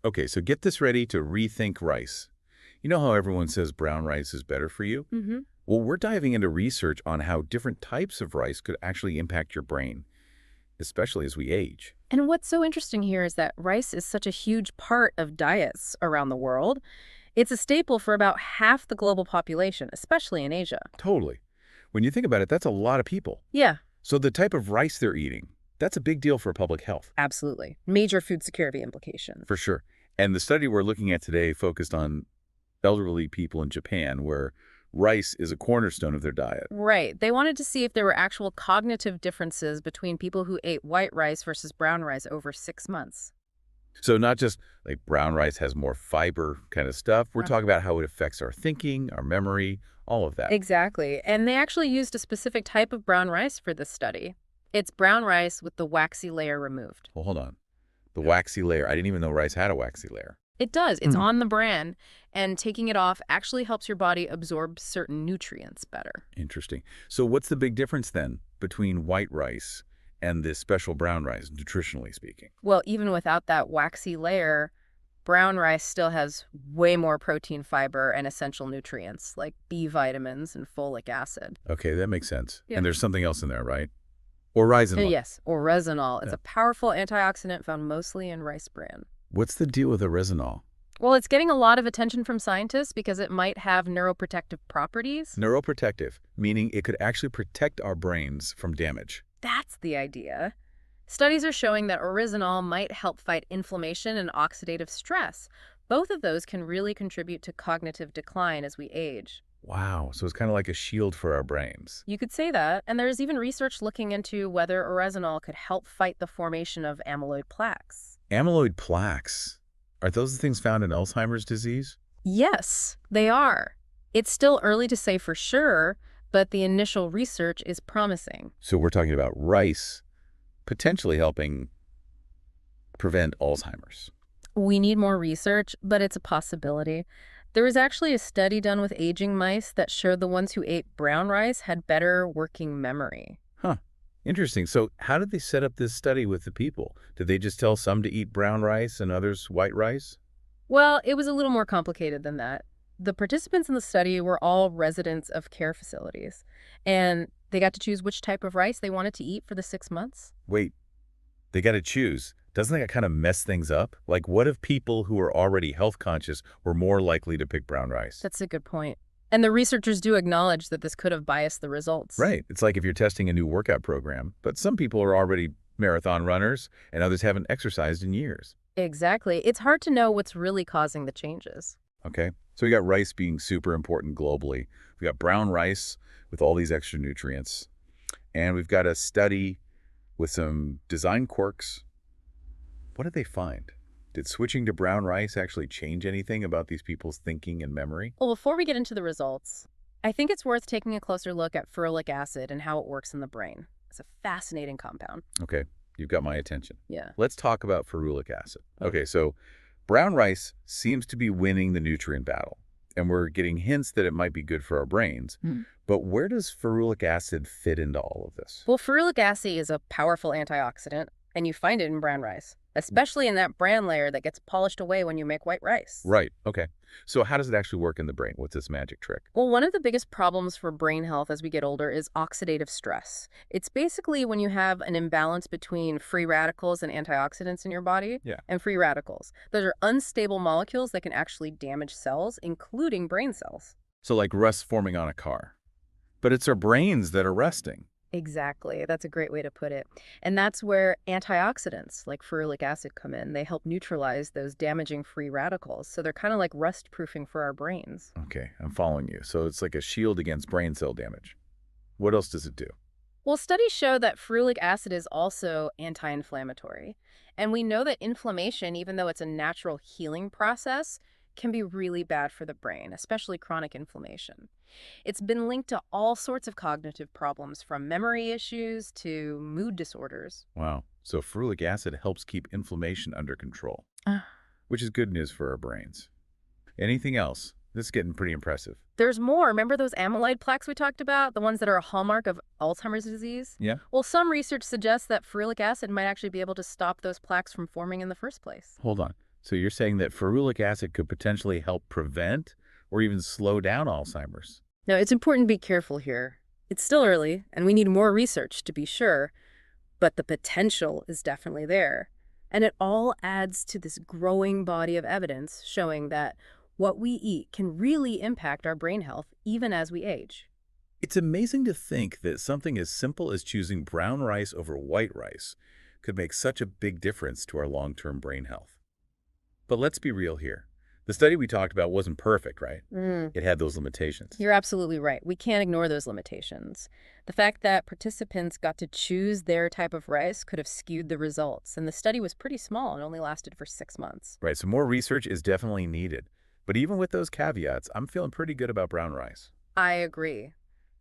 Okay, so get this ready to rethink rice. You know how everyone says brown rice is better for you? Hmm. Well, we're diving into research on how different types of rice could actually impact your brain, especially as we age. And what's so interesting here is that rice is such a huge part of diets around the world. It's a staple for about half the global population, especially in Asia. Totally. When you think about it, that's a lot of people. Yeah, So the type of rice they're eating, that's a big deal for public health, absolutely. Major food security implications. for sure. And the study we're looking at today focused on elderly people in Japan, where rice is a cornerstone of their diet. Right. They wanted to see if there were actual cognitive differences between people who ate white rice versus brown rice over 6 months. So not just like brown rice has more fiber kind of stuff. We're Uh, talking about how it affects our thinking, our memory, all of that. Exactly. And they actually used a specific type of brown rice for this study. It's brown rice with the waxy layer removed. Well, hold on. The waxy layer. I didn't even know rice had a waxy layer. It does. It's Hmm. on the bran, and taking it off actually helps your body absorb certain nutrients better. Interesting. So what's the big difference then between white rice and this special brown rice, nutritionally speaking? Well, even without that waxy layer, brown rice still has way more protein, fiber, and essential nutrients like B vitamins and folic acid. Okay, that makes sense. Yeah. And there's something else in there, right? Or raisin. Yes, or resinol. It's Yeah. a powerful antioxidant found mostly in rice bran. What's the deal with the resinol? Well, it's getting a lot of attention from scientists because it might have neuroprotective properties. Neuroprotective, meaning it could actually protect our brains from damage. That's the idea. Studies are showing that oryzanol might help fight inflammation and oxidative stress. Both of those can really contribute to cognitive decline as we age. Wow, so it's kind of like a shield for our brains. You could say that, and there's even research looking into whether oryzanol could help fight the formation of amyloid plaques. Amyloid plaques. Are those the things found in Alzheimer's disease? Yes, they are. It's still early to say for sure, but the initial research is promising. So we're talking about rice potentially helping prevent Alzheimer's. We need more research, but it's a possibility. There was actually a study done with aging mice that showed the ones who ate brown rice had better working memory. Huh. Interesting. So how did they set up this study with the people? Did they just tell some to eat brown rice and others white rice? Well, it was a little more complicated than that. The participants in the study were all residents of care facilities, and they got to choose which type of rice they wanted to eat for the 6 months. Wait, they got to choose. Doesn't that kind of mess things up? Like, what if people who are already health conscious were more likely to pick brown rice? That's a good point. And the researchers do acknowledge that this could have biased the results. Right. It's like if you're testing a new workout program, but some people are already marathon runners and others haven't exercised in years. Exactly. It's hard to know what's really causing the changes. Okay. So we got rice being super important globally. We got brown rice with all these extra nutrients. And we've got a study with some design quirks. What did they find? Did switching to brown rice actually change anything about these people's thinking and memory? Well, before we get into the results, I think it's worth taking a closer look at ferulic acid and how it works in the brain. It's a fascinating compound. Okay, you've got my attention. Yeah. Let's talk about ferulic acid. Okay, so brown rice seems to be winning the nutrient battle, and we're getting hints that it might be good for our brains. But where does ferulic acid fit into all of this? Well, ferulic acid is a powerful antioxidant, and you find it in brown rice, especially in that bran layer that gets polished away when you make white rice. Right, okay. So how does it actually work in the brain? What's this magic trick? Well, one of the biggest problems for brain health as we get older is oxidative stress. It's basically when you have an imbalance between free radicals and antioxidants in your body. Yeah. And free radicals. Those are unstable molecules that can actually damage cells, including brain cells. So like rust forming on a car. But it's our brains that are resting. Exactly. That's a great way to put it. And that's where antioxidants like ferulic acid come in. They help neutralize those damaging free radicals. So they're kind of like rust proofing for our brains. Okay, I'm following you. So it's like a shield against brain cell damage. What else does it do? Well, studies show that ferulic acid is also anti-inflammatory. And we know that inflammation, even though it's a natural healing process, can be really bad for the brain, especially chronic inflammation. It's been linked to all sorts of cognitive problems, from memory issues to mood disorders. Wow. So ferulic acid helps keep inflammation under control, Ah. which is good news for our brains. Anything else? This is getting pretty impressive. There's more. Remember those amyloid plaques we talked about? The ones that are a hallmark of Alzheimer's disease? Yeah? Well, some research suggests that ferulic acid might actually be able to stop those plaques from forming in the first place. Hold on. So you're saying that ferulic acid could potentially help prevent or even slow down Alzheimer's? Now, it's important to be careful here. It's still early, and we need more research to be sure, but the potential is definitely there. And it all adds to this growing body of evidence showing that what we eat can really impact our brain health even as we age. It's amazing to think that something as simple as choosing brown rice over white rice could make such a big difference to our long-term brain health. But let's be real here. The study we talked about wasn't perfect, right? Mm. It had those limitations. You're absolutely right. We can't ignore those limitations. The fact that participants got to choose their type of rice could have skewed the results, and the study was pretty small and only lasted for 6 months. Right, so more research is definitely needed. But even with those caveats, I'm feeling pretty good about brown rice. I agree.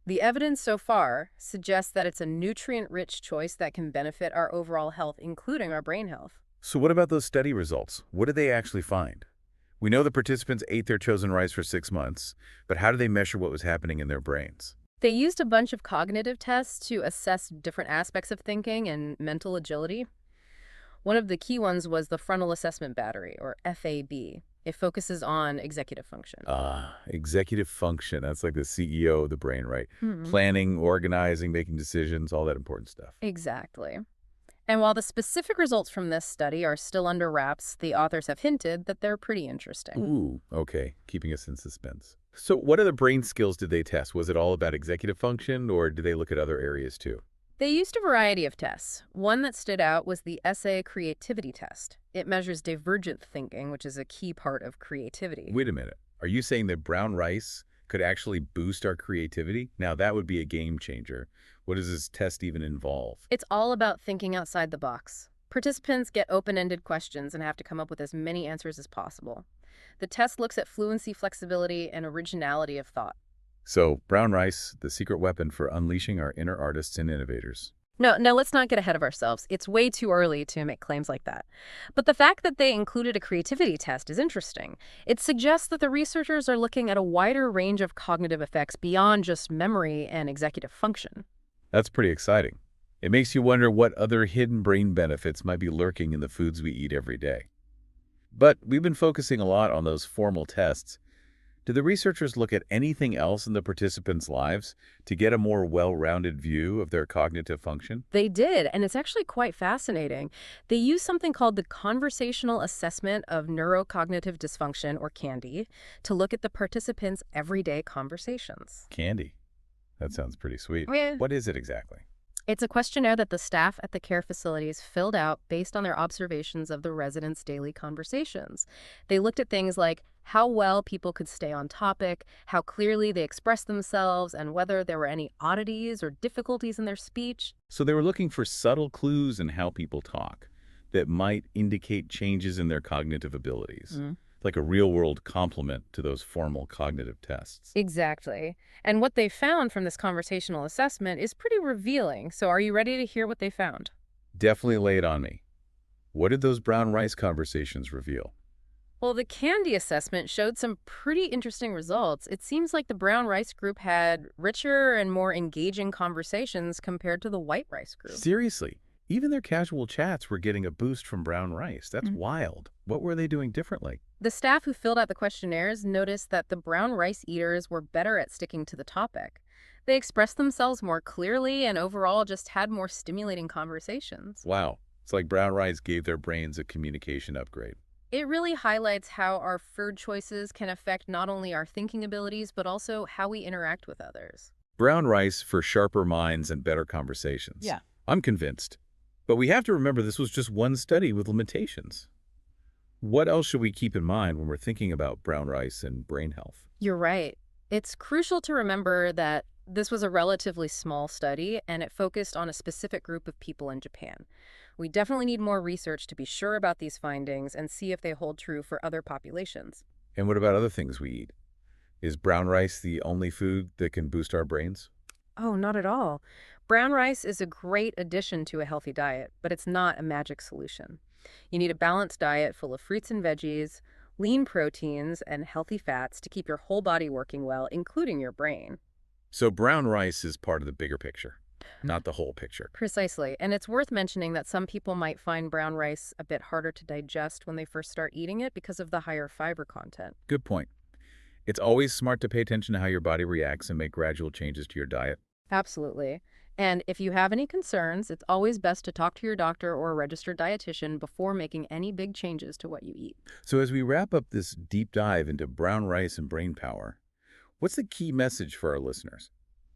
The evidence so far suggests that it's a nutrient-rich choice that can benefit our overall health, including our brain health. So what about those study results? What did they actually find? We know the participants ate their chosen rice for 6 months, but how do they measure what was happening in their brains? They used a bunch of cognitive tests to assess different aspects of thinking and mental agility. One of the key ones was the frontal assessment battery, or FAB. It focuses on executive function. Executive function. That's like the CEO of the brain, right? Mhm. Planning, organizing, making decisions, all that important stuff. Exactly. And while the specific results from this study are still under wraps, the authors have hinted that they're pretty interesting. Ooh, okay. Keeping us in suspense. So what other brain skills did they test? Was it all about executive function, or did they look at other areas too? They used a variety of tests. One that stood out was the essay creativity test. It measures divergent thinking, which is a key part of creativity. Wait a minute. Are you saying that brown rice could actually boost our creativity? Now, that would be a game changer. What does this test even involve? It's all about thinking outside the box. Participants get open-ended questions and have to come up with as many answers as possible. The test looks at fluency, flexibility, and originality of thought. So, brown rice, the secret weapon for unleashing our inner artists and innovators. No, let's not get ahead of ourselves. It's way too early to make claims like that. But the fact that they included a creativity test is interesting. It suggests that the researchers are looking at a wider range of cognitive effects beyond just memory and executive function. That's pretty exciting. It makes you wonder what other hidden brain benefits might be lurking in the foods we eat every day. But we've been focusing a lot on those formal tests. Did the researchers look at anything else in the participants' lives to get a more well-rounded view of their cognitive function? They did, and it's actually quite fascinating. They used something called the Conversational Assessment of Neurocognitive Dysfunction, or CANDY, to look at the participants' everyday conversations. Candy. That sounds pretty sweet. Yeah. What is it exactly? It's a questionnaire that the staff at the care facilities filled out based on their observations of the residents' daily conversations. They looked at things like how well people could stay on topic, how clearly they expressed themselves, and whether there were any oddities or difficulties in their speech. So they were looking for subtle clues in how people talk that might indicate changes in their cognitive abilities, like a real-world complement to those formal cognitive tests. Exactly. And what they found from this conversational assessment is pretty revealing. So are you ready to hear what they found? Definitely lay it on me. What did those brown rice conversations reveal? Well, the Candy assessment showed some pretty interesting results. It seems like the brown rice group had richer and more engaging conversations compared to the white rice group. Seriously, even their casual chats were getting a boost from brown rice. That's wild. What were they doing differently? The staff who filled out the questionnaires noticed that the brown rice eaters were better at sticking to the topic. They expressed themselves more clearly and overall just had more stimulating conversations. Wow. It's like brown rice gave their brains a communication upgrade. It really highlights how our food choices can affect not only our thinking abilities, but also how we interact with others. Brown rice for sharper minds and better conversations. Yeah. I'm convinced. But we have to remember this was just one study with limitations. What else should we keep in mind when we're thinking about brown rice and brain health? You're right. It's crucial to remember that this was a relatively small study and it focused on a specific group of people in Japan. We definitely need more research to be sure about these findings and see if they hold true for other populations. And what about other things we eat? Is brown rice the only food that can boost our brains? Oh, not at all. Brown rice is a great addition to a healthy diet, but it's not a magic solution. You need a balanced diet full of fruits and veggies, lean proteins, and healthy fats to keep your whole body working well, including your brain. So brown rice is part of the bigger picture. not the whole picture. Precisely. And it's worth mentioning that some people might find brown rice a bit harder to digest when they first start eating it because of the higher fiber content. Good point. It's always smart to pay attention to how your body reacts and make gradual changes to your diet. Absolutely. And if you have any concerns, it's always best to talk to your doctor or a registered dietitian before making any big changes to what you eat. So as we wrap up this deep dive into brown rice and brain power, what's the key message for our listeners?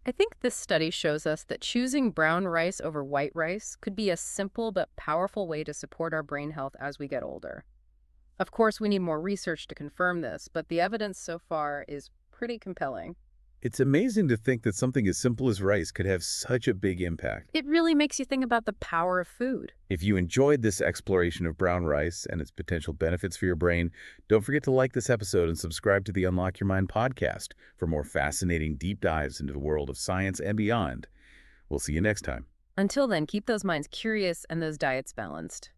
I think this study shows us that choosing brown rice over white rice could be a simple but powerful way to support our brain health as we get older. Of course, we need more research to confirm this, but the evidence so far is pretty compelling. It's amazing to think that something as simple as rice could have such a big impact. It really makes you think about the power of food. If you enjoyed this exploration of brown rice and its potential benefits for your brain, don't forget to like this episode and subscribe to the Unlock Your Mind podcast for more fascinating deep dives into the world of science and beyond. We'll see you next time. Until then, keep those minds curious and those diets balanced.